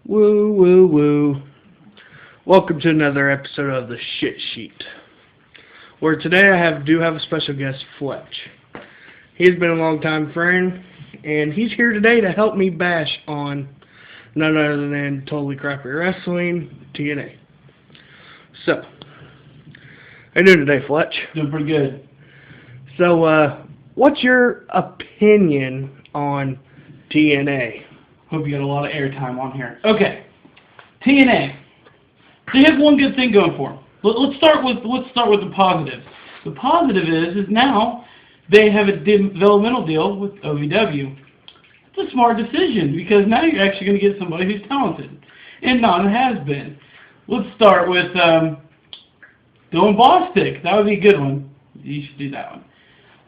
Woo, woo, woo. Welcome to another episode of The Shit Sheet, where today I do have a special guest, Fletch. He's been a long-time friend, and he's here today to help me bash on none other than Totally Crappy Wrestling, TNA. So, how you doing today, Fletch? Doing pretty good. So, what's your opinion on TNA? Hope you got a lot of airtime on here. Okay, TNA. They have one good thing going for them. Let's start with the positive. The positive is now they have a developmental deal with OVW. It's a smart decision because now you're actually going to get somebody who's talented and not a has-been. Let's start with Dylan Bostic. That would be a good one. You should do that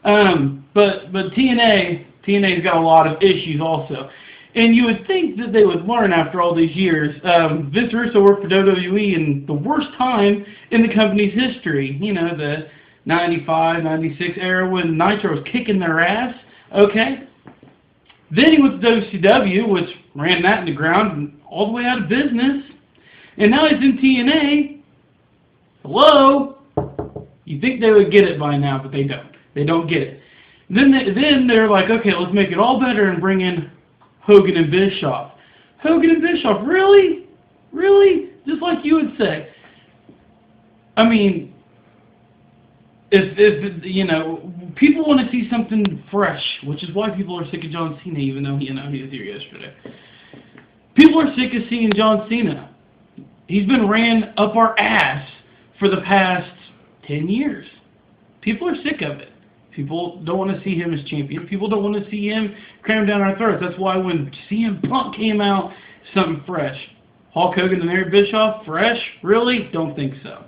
one. But TNA's got a lot of issues also. And you would think that they would learn after all these years. Vince Russo worked for WWE in the worst time in the company's history. You know, the 95, 96 era when Nitro was kicking their ass. Okay. Then he went to WCW, which ran that in the ground and all the way out of business. And now he's in TNA. Hello? You'd think they would get it by now, but they don't. They don't get it. Then they're like, okay, let's make it all better and bring in Hogan and Bischoff. Hogan and Bischoff, really? Really? Just like you would say. I mean, if you know, people want to see something fresh, which is why people are sick of John Cena, even though he was here yesterday. People are sick of seeing John Cena. He's been ran up our ass for the past 10 years. People are sick of it. People don't want to see him as champion. People don't want to see him cram down our throats. That's why when CM Punk came out, something fresh. Hulk Hogan and Eric Bischoff, fresh? Really? Don't think so.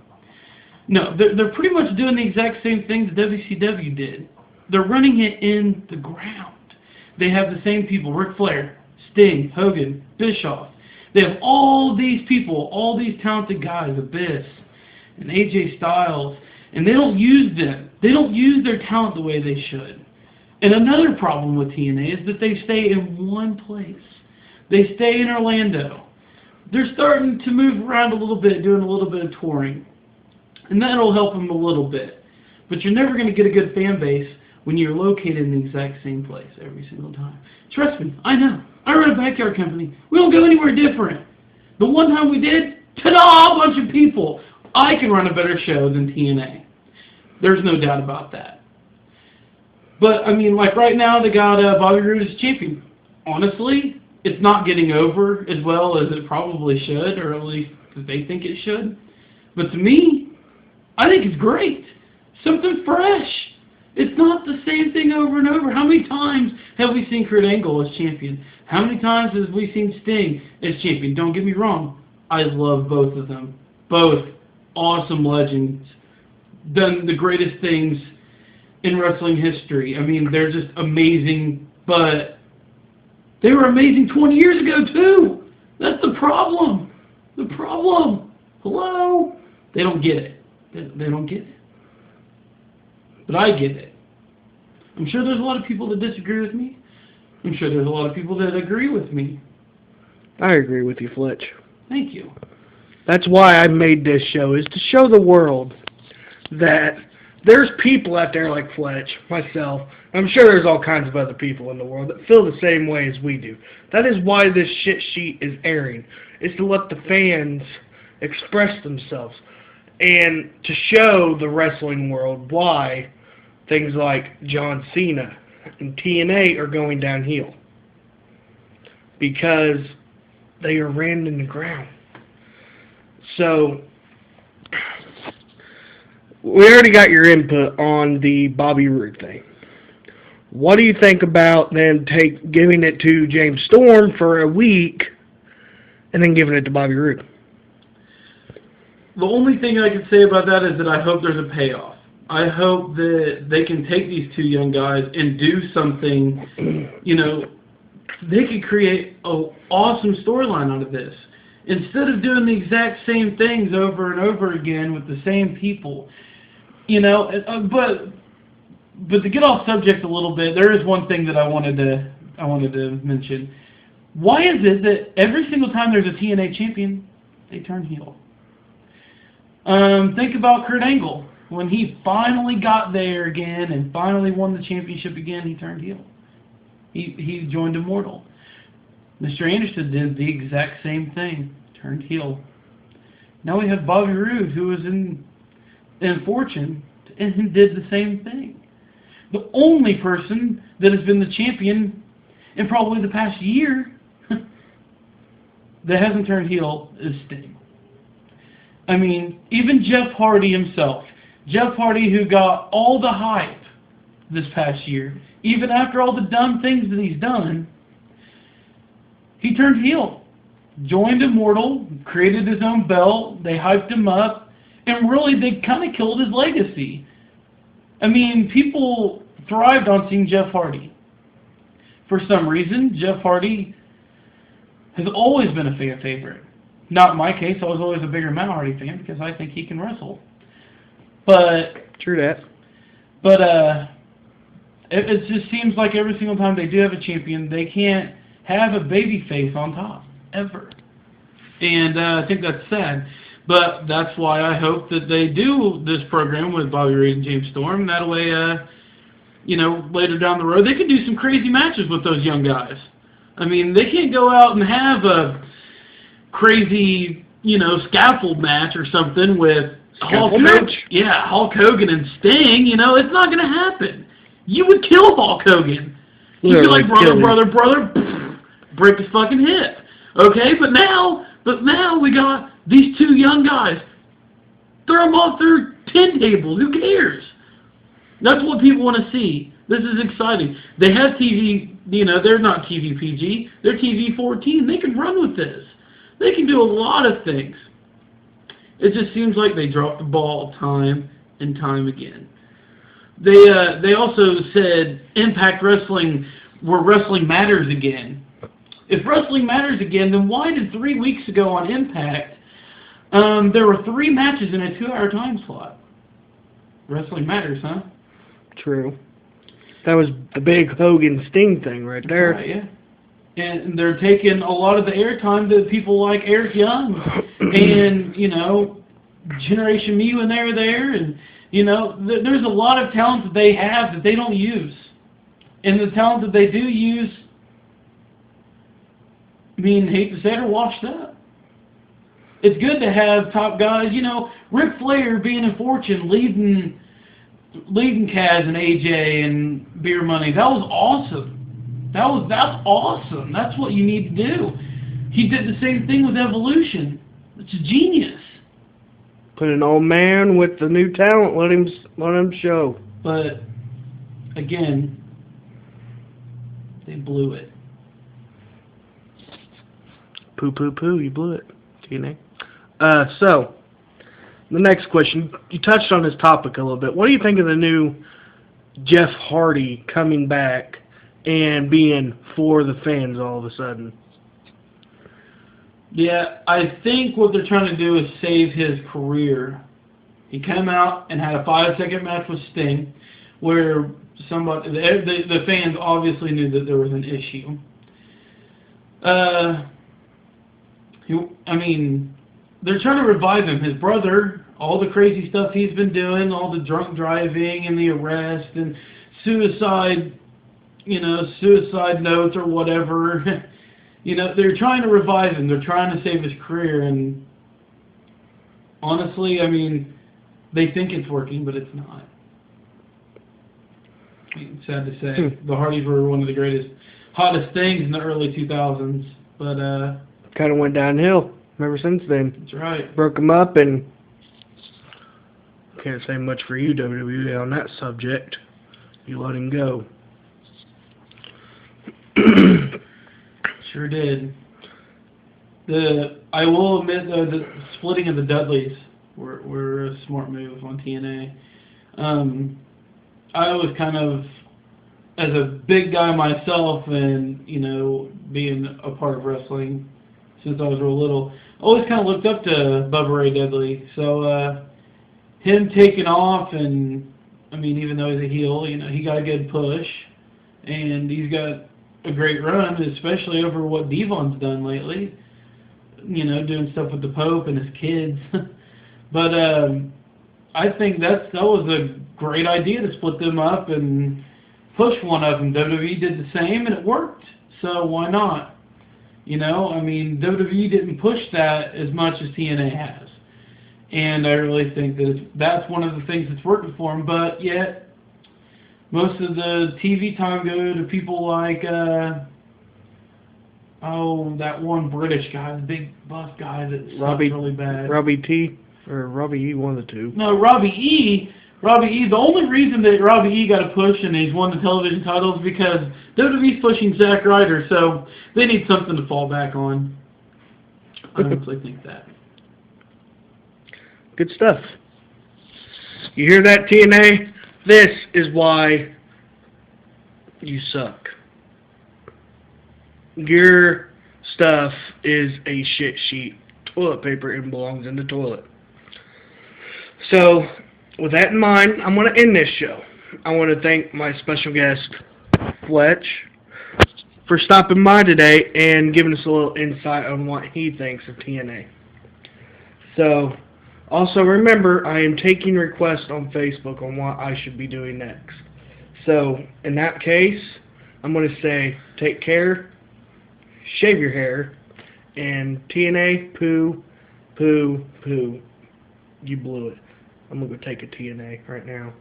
No, they're pretty much doing the exact same things WCW did. They're running it in the ground. They have the same people, Ric Flair, Sting, Hogan, Bischoff. They have all these people, all these talented guys, Abyss, and AJ Styles, and they don't use them. They don't use their talent the way they should. And another problem with TNA is that they stay in one place. They stay in Orlando. They're starting to move around a little bit, doing a little bit of touring. And that'll help them a little bit. But you're never going to get a good fan base when you're located in the exact same place every single time. Trust me, I know. I run a backyard company. We don't go anywhere different. The one time we did, ta-da, a bunch of people. I can run a better show than TNA. There's no doubt about that. But, I mean, like right now, they got Bobby Roode as champion. Honestly, it's not getting over as well as it probably should, or at least they think it should. But to me, I think it's great. Something fresh. It's not the same thing over and over. How many times have we seen Kurt Angle as champion? How many times have we seen Sting as champion? Don't get me wrong. I love both of them. Both awesome legends. Done the greatest things in wrestling history. I mean, they're just amazing, but they were amazing 20 years ago, too. That's the problem. The problem. Hello? They don't get it. They don't get it. But I get it. I'm sure there's a lot of people that disagree with me. I'm sure there's a lot of people that agree with me. I agree with you, Fletch. Thank you. That's why I made this show, is to show the world that there's people out there like Fletch, myself. I'm sure there's all kinds of other people in the world that feel the same way as we do. That is why this shit sheet is airing, is to let the fans express themselves and to show the wrestling world why things like John Cena and TNA are going downhill. Because they are ran in the ground. So, we already got your input on the Bobby Roode thing. What do you think about them giving it to James Storm for a week and then giving it to Bobby Roode? The only thing I can say about that is that I hope there's a payoff. I hope that they can take these two young guys and do something, you know, they could create an awesome storyline out of this. Instead of doing the exact same things over and over again with the same people, you know, but to get off subject a little bit, there is one thing that I wanted to mention. Why is it that every single time there's a TNA champion, they turn heel? Think about Kurt Angle. When he finally got there again and finally won the championship again, he turned heel. He joined Immortal. Mr. Anderson did the exact same thing, turned heel. Now we have Bobby Roode, who was in Fortune, and did the same thing. The only person that has been the champion in probably the past year that hasn't turned heel is Sting. I mean, even Jeff Hardy himself. Jeff Hardy, who got all the hype this past year, even after all the dumb things that he's done, he turned heel. Joined Immortal, created his own belt, they hyped him up, and really they kind of killed his legacy. I mean, people thrived on seeing Jeff Hardy. For some reason, Jeff Hardy has always been a fan favorite. Not in my case, I was always a bigger Matt Hardy fan because I think he can wrestle. But True that. But it just seems like every single time they do have a champion, they can't have a baby face on top, ever. And I think that's sad. But that's why I hope that they do this program with Bobby Roode and James Storm. That way, later down the road, they can do some crazy matches with those young guys. I mean, they can't go out and have a crazy, scaffold match or something with Hulk Hogan and Sting. It's not going to happen. You would kill Hulk Hogan. You'd be like, brother, break his fucking hip. Okay, but now we got these two young guys. Throw them off their 10 tables. Who cares? That's what people want to see. This is exciting. They have TV, they're not TV PG. They're TV 14. They can run with this. They can do a lot of things. It just seems like they drop the ball time and time again. They also said Impact Wrestling, where wrestling matters again. If wrestling matters again, then why did 3 weeks ago on Impact, there were 3 matches in a 2-hour time slot? Wrestling matters, huh? True. That was the big Hogan Sting thing right there. Right, yeah. And they're taking a lot of the airtime to people like Eric Young and, Generation Me when they were there. And, there's a lot of talent that they have that they don't use. And the talent that they do use, hate to say it, are washed up. It's good to have top guys. Ric Flair being in Fortune, leading Kaz and AJ and Beer Money. That was awesome. That's awesome. That's what you need to do. He did the same thing with Evolution. It's a genius. Put an old man with the new talent. Let him show. But again, they blew it. Poo. You blew it. TNA. So the next question. You touched on this topic a little bit. What do you think of the new Jeff Hardy coming back and being for the fans all of a sudden? Yeah, I think what they're trying to do is save his career. He came out and had a 5-second match with Sting, where the fans obviously knew that there was an issue. They're trying to revive him. His brother, all the crazy stuff he's been doing, all the drunk driving and the arrest and suicide notes or whatever. They're trying to revive him. They're trying to save his career. And honestly, they think it's working, but it's not. It's sad to say. The Hardys were one of the greatest, hottest things in the early 2000s. But kind of went downhill ever since then. That's right. Broke him up, and can't say much for you, WWE, on that subject. You let him go. Sure did. I will admit, though, the splitting of the Dudleys were a smart move on TNA. I was kind of, as a big guy myself and, being a part of wrestling since I was real little, I always kind of looked up to Bubba Ray Dudley. So him taking off and, even though he's a heel, he got a good push. And he's got a great run, especially over what Devon's done lately. You know, doing stuff with the Pope and his kids. But I think that was a great idea to split them up and push one of them. WWE did the same, and it worked. So why not? You know, I mean, WWE didn't push that as much as TNA has. And I really think that that's one of the things that's working for them. But yet, most of the TV time go to people like, that one British guy, the big buff guy that sucks really bad. Robbie T. Or Robbie E, one of the two. No, Robbie E. The only reason that Robbie E got a push and he's won the television title is because WWE's pushing Zack Ryder, so they need something to fall back on. I honestly think that. Good stuff. You hear that, TNA? This is why you suck. Your stuff is a shit sheet. Toilet paper and belongs in the toilet. So, with that in mind, I'm going to end this show. I want to thank my special guest, Fletch, for stopping by today and giving us a little insight on what he thinks of TNA. So, also remember, I am taking requests on Facebook on what I should be doing next. So, in that case, I'm going to say, take care, shave your hair, and TNA, poo, poo, poo. You blew it. I'm going to go take a TNA right now.